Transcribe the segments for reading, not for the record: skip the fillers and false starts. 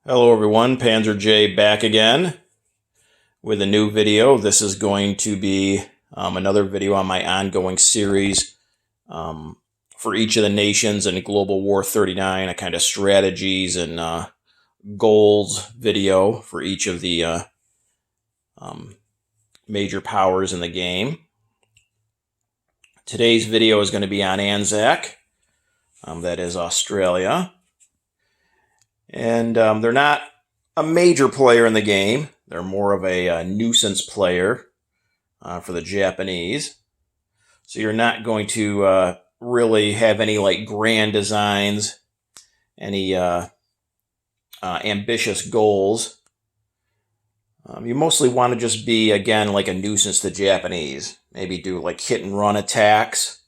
Hello everyone, Panzer J back again with a new video. This is going to be another video on my ongoing series for each of the nations in Global War 39, a kind of strategies and goals video for each of the major powers in the game. Today's video is going to be on Anzac, that is Australia. And they're not a major player in the game. They're more of a nuisance player for the Japanese. So you're not going to really have any like grand designs, any ambitious goals. You mostly want to just be, again, like a nuisance to the Japanese. Maybe do like hit and run attacks.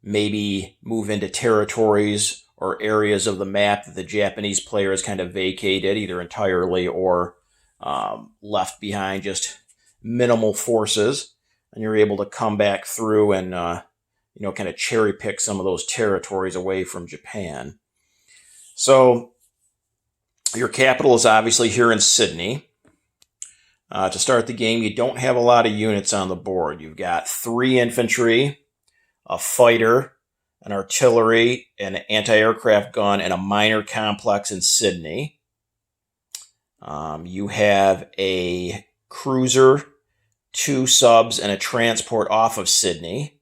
Maybe move into territories or areas of the map that the Japanese player has kind of vacated, either entirely or left behind just minimal forces, and you're able to come back through and kind of cherry pick some of those territories away from Japan. So your capital is obviously here in Sydney. To start the game, you don't have a lot of units on the board. You've got 3 infantry, a fighter, an artillery, an anti-aircraft gun, and a minor complex in Sydney. You have a cruiser, 2 subs, and a transport off of Sydney.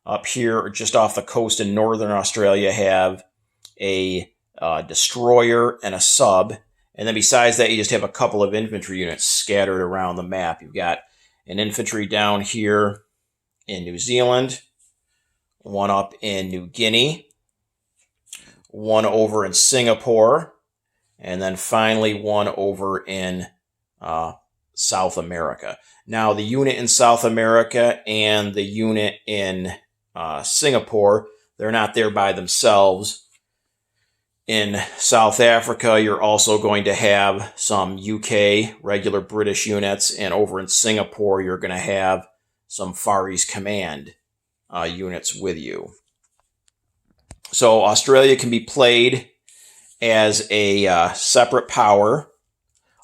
Up here, just off the coast in northern Australia, have a destroyer and a sub. And then besides that, you just have a couple of infantry units scattered around the map. You've got an infantry down here in New Zealand, one up in New Guinea, one over in Singapore, and then finally one over in South America. Now, the unit in South America and the unit in Singapore, they're not there by themselves. In South Africa, you're also going to have some UK, regular British units, and over in Singapore, you're going to have some Far East Command units with you. So Australia can be played as a separate power,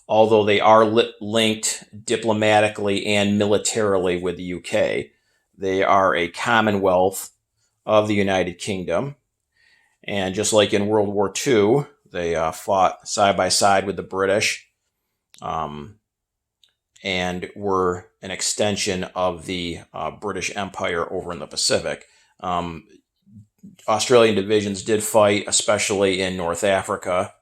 although they are linked diplomatically and militarily with the UK. They are a Commonwealth of the United Kingdom. And just like in World War II, they fought side by side with the British and were an extension of the British Empire over in the Pacific. Australian divisions did fight, especially in North Africa.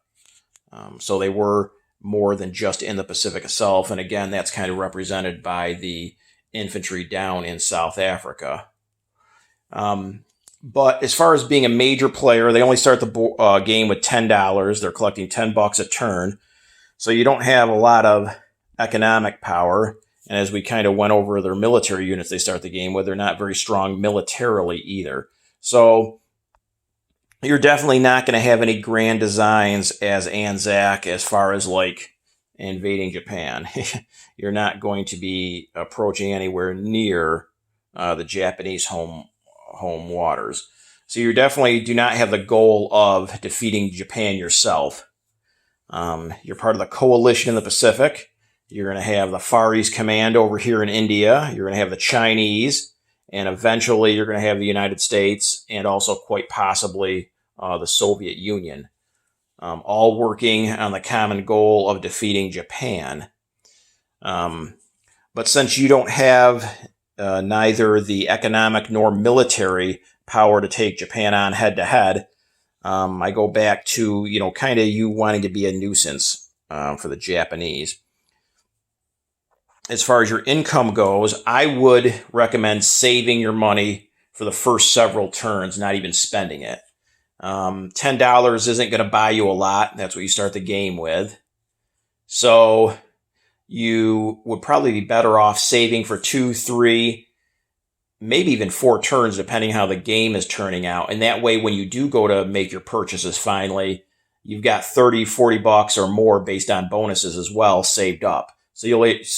So they were more than just in the Pacific itself. And again, that's kind of represented by the infantry down in South Africa. But as far as being a major player, they only start the game with $10. They're collecting $10 a turn. So you don't have a lot of economic power. And as we kind of went over their military units they start the game with, they're not very strong militarily either. So you're definitely not going to have any grand designs as Anzac as far as like invading Japan. You're not going to be approaching anywhere near the Japanese home waters. So you definitely do not have the goal of defeating Japan yourself. You're part of the coalition in the Pacific. You're going to have the Far East Command over here in India. You're going to have the Chinese. And eventually you're going to have the United States and also quite possibly the Soviet Union, all working on the common goal of defeating Japan. But since you don't have neither the economic nor military power to take Japan on head-to-head, I go back to, kind of you wanting to be a nuisance for the Japanese. As far as your income goes, I would recommend saving your money for the first several turns, not even spending it. $10 isn't going to buy you a lot. That's what you start the game with. So you would probably be better off saving for 2, 3, maybe even 4 turns, depending how the game is turning out. And that way, when you do go to make your purchases finally, you've got $30, $40 or more based on bonuses as well saved up. So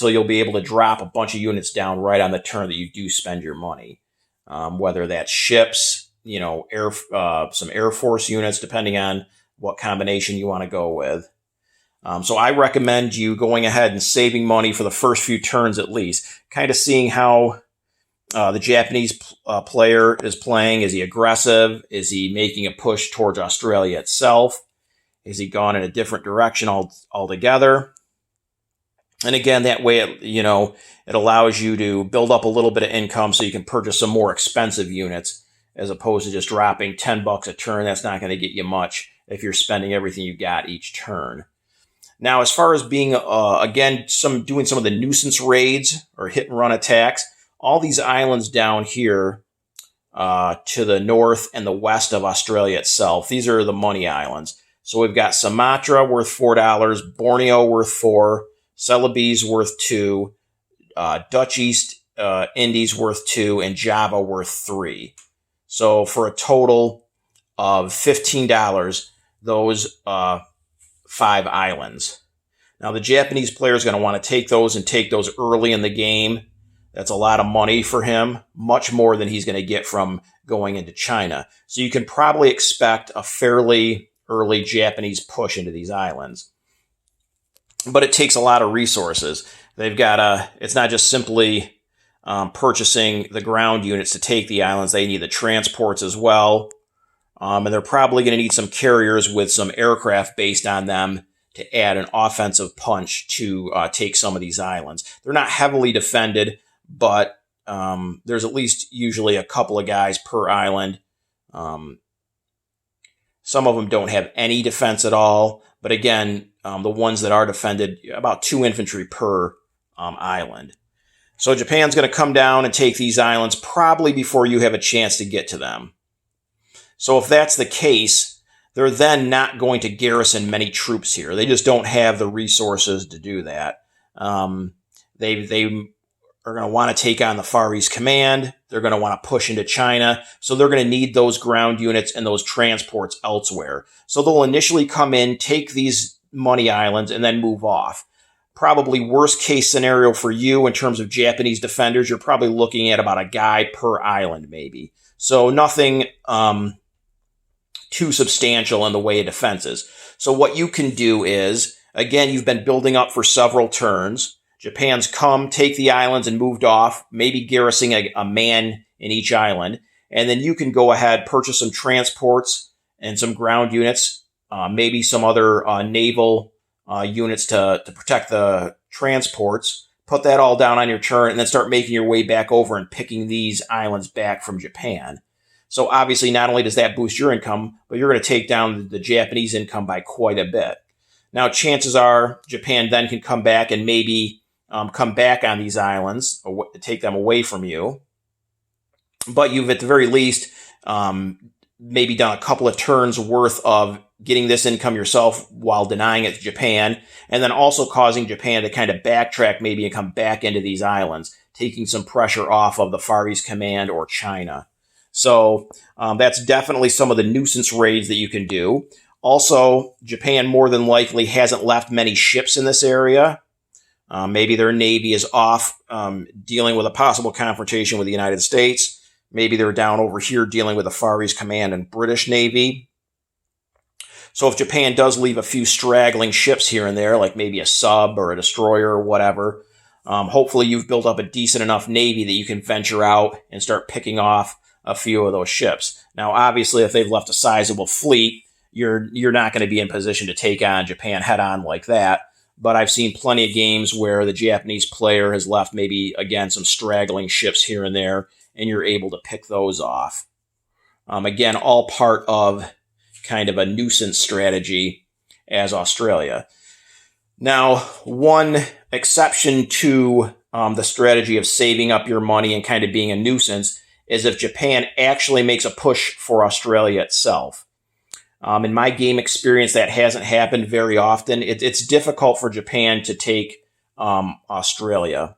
you'll be able to drop a bunch of units down right on the turn that you do spend your money. Whether that's ships, some Air Force units, depending on what combination you want to go with. So I recommend you going ahead and saving money for the first few turns at least, kind of seeing how the Japanese player is playing. Is he aggressive? Is he making a push towards Australia itself? Is he gone in a different direction altogether? And again, that way, it allows you to build up a little bit of income so you can purchase some more expensive units as opposed to just dropping $10 a turn. That's not going to get you much if you're spending everything you got each turn. Now, as far as being, doing some of the nuisance raids or hit and run attacks, all these islands down here to the north and the west of Australia itself, these are the money islands. So we've got Sumatra worth $4, Borneo worth $4, Celebes worth $2, Dutch East Indies worth $2, and Java worth $3. So for a total of $15, those 5 islands. Now the Japanese player is going to want to take those early in the game. That's a lot of money for him, much more than he's going to get from going into China. So you can probably expect a fairly early Japanese push into these islands. But it takes a lot of resources. They've got it's not just simply purchasing the ground units to take the islands. They need the transports as well. And they're probably going to need some carriers with some aircraft based on them to add an offensive punch to take some of these islands. They're not heavily defended, but there's at least usually a couple of guys per island. Some of them don't have any defense at all. But again, the ones that are defended, about 2 infantry per island. So Japan's going to come down and take these islands probably before you have a chance to get to them. So if that's the case, they're then not going to garrison many troops here. They just don't have the resources to do that. They are going to want to take on the Far East Command. They're going to want to push into China. So they're going to need those ground units and those transports elsewhere. So they'll initially come in, take these money islands, and then move off. Probably worst case scenario for you in terms of Japanese defenders, you're probably looking at about a guy per island maybe. So nothing too substantial in the way of defenses. So what you can do is, again, you've been building up for several turns. Japan's come, take the islands and moved off, maybe garrisoning a man in each island. And then you can go ahead, purchase some transports and some ground units, maybe some other naval units to protect the transports. Put that all down on your turn and then start making your way back over and picking these islands back from Japan. So obviously not only does that boost your income, but you're going to take down the Japanese income by quite a bit. Now, chances are Japan then can come back and maybe come back on these islands, take them away from you. But you've at the very least maybe done a couple of turns worth of getting this income yourself while denying it to Japan, and then also causing Japan to kind of backtrack maybe and come back into these islands, taking some pressure off of the Far East Command or China. So that's definitely some of the nuisance raids that you can do. Also, Japan more than likely hasn't left many ships in this area. Maybe their Navy is off dealing with a possible confrontation with the United States. Maybe they're down over here dealing with the Far East Command and British Navy. So if Japan does leave a few straggling ships here and there, like maybe a sub or a destroyer or whatever, hopefully you've built up a decent enough Navy that you can venture out and start picking off a few of those ships. Now, obviously, if they've left a sizable fleet, you're not going to be in position to take on Japan head on like that. But I've seen plenty of games where the Japanese player has left maybe, again, some straggling ships here and there, and you're able to pick those off. Again, all part of kind of a nuisance strategy as Australia. Now, one exception to the strategy of saving up your money and kind of being a nuisance is if Japan actually makes a push for Australia itself. In my game experience, that hasn't happened very often. It's difficult for Japan to take Australia.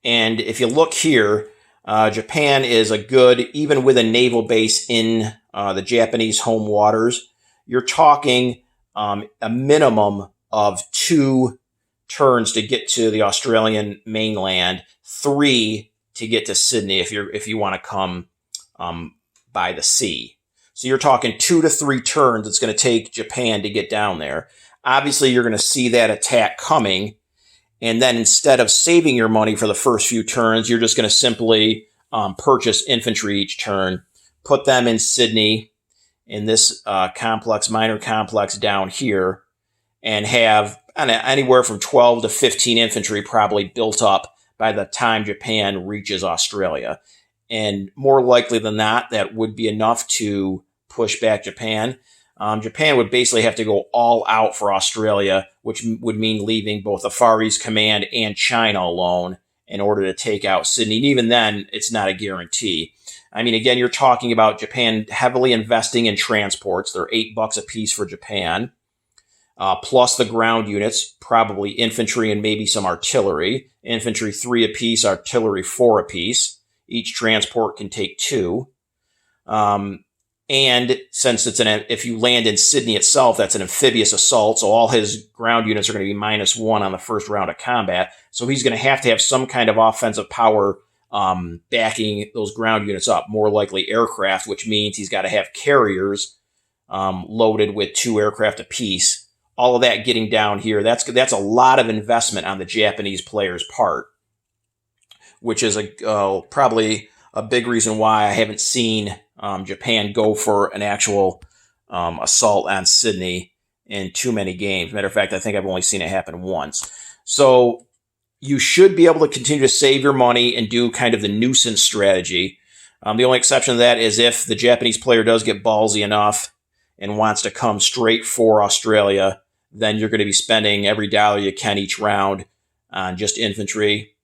And if you look here, Japan is a good, even with a naval base in the Japanese home waters, you're talking a minimum of 2 turns to get to the Australian mainland, 3 to get to Sydney if you want to come by the sea. So you're talking 2 to 3 turns it's going to take Japan to get down there. Obviously, you're going to see that attack coming. And then instead of saving your money for the first few turns, you're just going to simply purchase infantry each turn, put them in Sydney in this minor complex down here, and have anywhere from 12 to 15 infantry probably built up by the time Japan reaches Australia. And more likely than not, that would be enough to push back Japan. Japan would basically have to go all out for Australia, which would mean leaving both the Far East Command and China alone in order to take out Sydney. And even then, it's not a guarantee. I mean, again, you're talking about Japan heavily investing in transports. They're $8 a piece for Japan, plus the ground units, probably infantry and maybe some artillery. Infantry 3 apiece, artillery 4 apiece. Each transport can take 2. And since if you land in Sydney itself, that's an amphibious assault. So all his ground units are going to be -1 on the first round of combat. So he's going to have some kind of offensive power backing those ground units up, more likely aircraft, which means he's got to have carriers loaded with 2 aircraft apiece. All of that getting down here, that's a lot of investment on the Japanese player's part, which is probably a big reason why I haven't seen Japan go for an actual assault on Sydney in too many games. Matter of fact, I think I've only seen it happen once. So you should be able to continue to save your money and do kind of the nuisance strategy. The only exception to that is if the Japanese player does get ballsy enough and wants to come straight for Australia, then you're going to be spending every dollar you can each round on just infantry.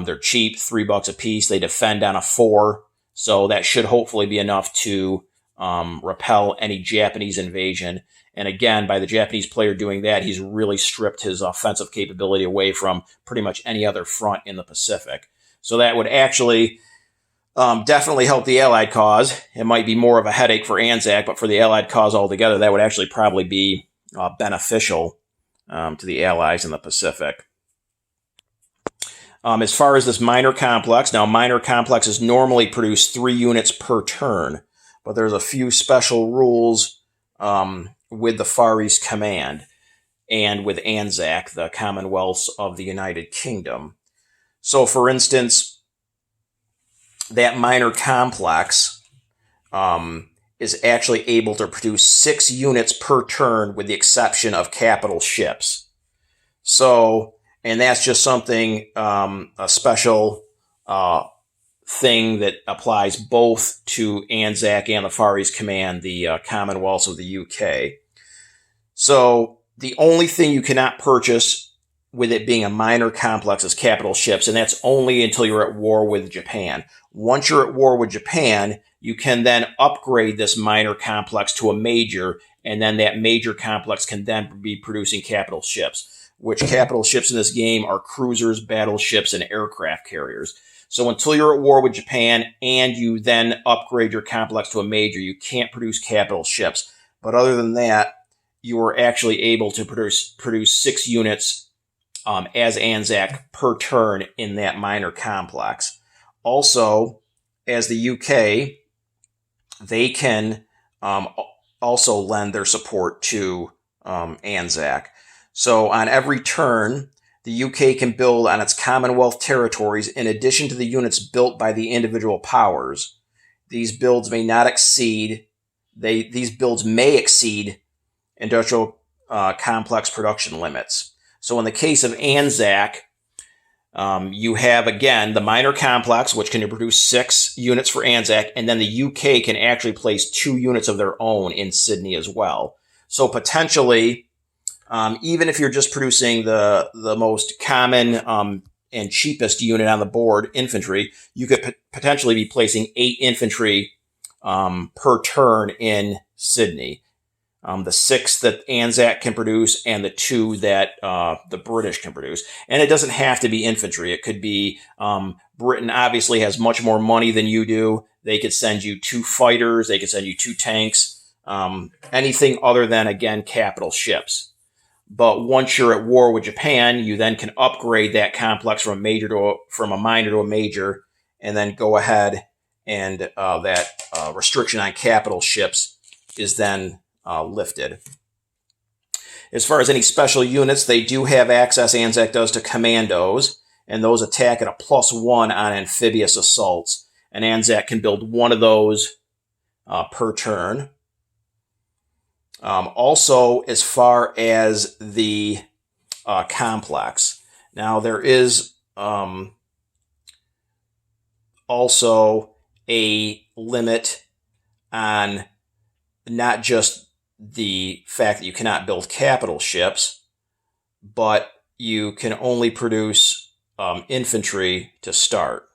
They're cheap, $3 a piece. They defend on a 4. So that should hopefully be enough to repel any Japanese invasion. And again, by the Japanese player doing that, he's really stripped his offensive capability away from pretty much any other front in the Pacific. So that would actually definitely help the Allied cause. It might be more of a headache for Anzac, but for the Allied cause altogether, that would actually probably be beneficial to the Allies in the Pacific. As far as this minor complex, now minor complexes normally produce 3 units per turn, but there's a few special rules with the Far East Command and with Anzac, the Commonwealths of the United Kingdom. So, for instance, that minor complex is actually able to produce 6 units per turn with the exception of capital ships. So, and that's just something, a special thing that applies both to Anzac and the Far East Command, the Commonwealths of the UK. So the only thing you cannot purchase with it being a minor complex is capital ships, and that's only until you're at war with Japan. Once you're at war with Japan, you can then upgrade this minor complex to a major, and then that major complex can then be producing capital ships, which capital ships in this game are cruisers, battleships, and aircraft carriers. So until you're at war with Japan and you then upgrade your complex to a major, you can't produce capital ships. But other than that, you are actually able to produce 6 units as Anzac per turn in that minor complex. Also, as the UK, they can also lend their support to Anzac. So on every turn, the UK can build on its Commonwealth territories in addition to the units built by the individual powers. These builds may exceed industrial complex production limits. So in the case of Anzac, you have, again, the minor complex, which can produce 6 units for Anzac, and then the UK can actually place 2 units of their own in Sydney as well. So potentially, even if you're just producing the most common and cheapest unit on the board, infantry, you could potentially be placing 8 infantry per turn in Sydney. The 6 that Anzac can produce and the 2 that the British can produce. And it doesn't have to be infantry. It could be Britain obviously has much more money than you do. They could send you 2 fighters. They could send you 2 tanks. Anything other than, again, capital ships. But once you're at war with Japan, you then can upgrade that complex from a minor to a major, and then go ahead and that restriction on capital ships is then lifted. As far as any special units, they do have access, Anzac does, to commandos, and those attack at a +1 on amphibious assaults. And Anzac can build one of those per turn. Also, as far as the complex, now there is also a limit on not just the fact that you cannot build capital ships, but you can only produce infantry to start.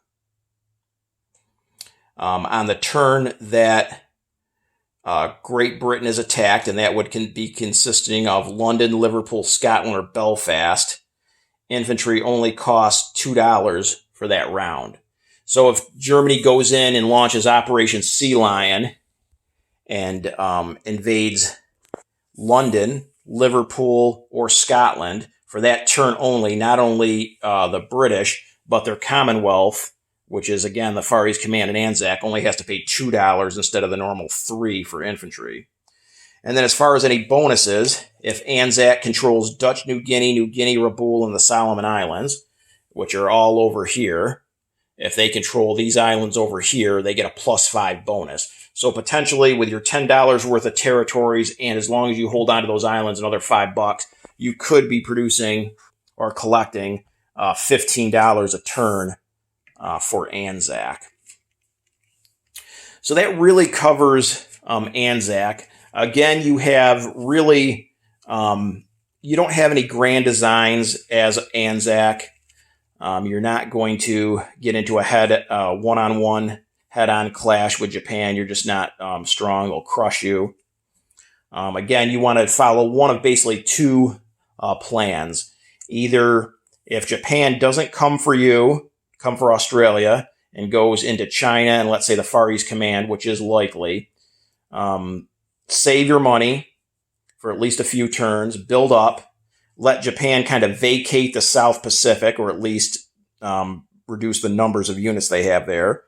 On the turn that Great Britain is attacked, and that would be consisting of London, Liverpool, Scotland, or Belfast, infantry only costs $2 for that round. So if Germany goes in and launches Operation Sea Lion and invades London, Liverpool, or Scotland, for that turn only, not only the British, but their Commonwealth, which is, again, the Far East Command and Anzac, only has to pay $2 instead of the normal $3 for infantry. And then as far as any bonuses, if Anzac controls Dutch New Guinea, Rabaul, and the Solomon Islands, which are all over here, if they control these islands over here, they get a +5 bonus. So potentially with your $10 worth of territories, and as long as you hold on to those islands another $5, you could be producing or collecting $15 a turn for Anzac. So that really covers Anzac. Again, you have really, you don't have any grand designs as Anzac. You're not going to get into a one-on-one head-on clash with Japan. You're just not strong. They'll crush you. Again, you want to follow one of basically two plans. Either if Japan doesn't come for you, come for Australia, and goes into China and let's say the Far East Command, which is likely, save your money for at least a few turns, build up, let Japan kind of vacate the South Pacific, or at least reduce the numbers of units they have there,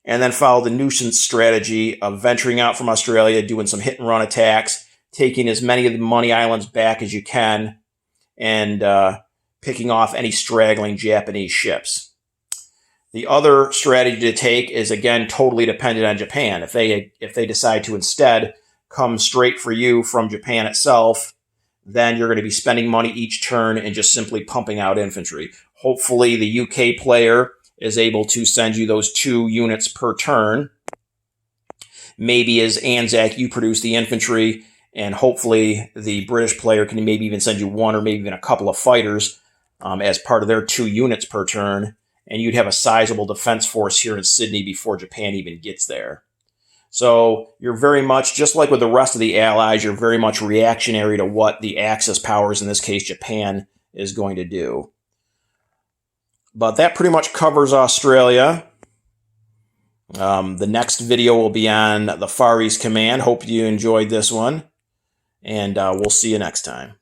and then follow the nuisance strategy of venturing out from Australia, doing some hit-and-run attacks, taking as many of the money islands back as you can, and picking off any straggling Japanese ships. The other strategy to take is, again, totally dependent on Japan. If they decide to instead come straight for you from Japan itself, then you're going to be spending money each turn and just simply pumping out infantry. Hopefully the UK player is able to send you those 2 units per turn. Maybe as Anzac, you produce the infantry, and hopefully the British player can maybe even send you 1 or maybe even a couple of fighters as part of their 2 units per turn, and you'd have a sizable defense force here in Sydney before Japan even gets there. So you're very much, just like with the rest of the Allies, you're very much reactionary to what the Axis powers, in this case Japan, is going to do. But that pretty much covers Australia. The next video will be on the Far East Command. Hope you enjoyed this one, and we'll see you next time.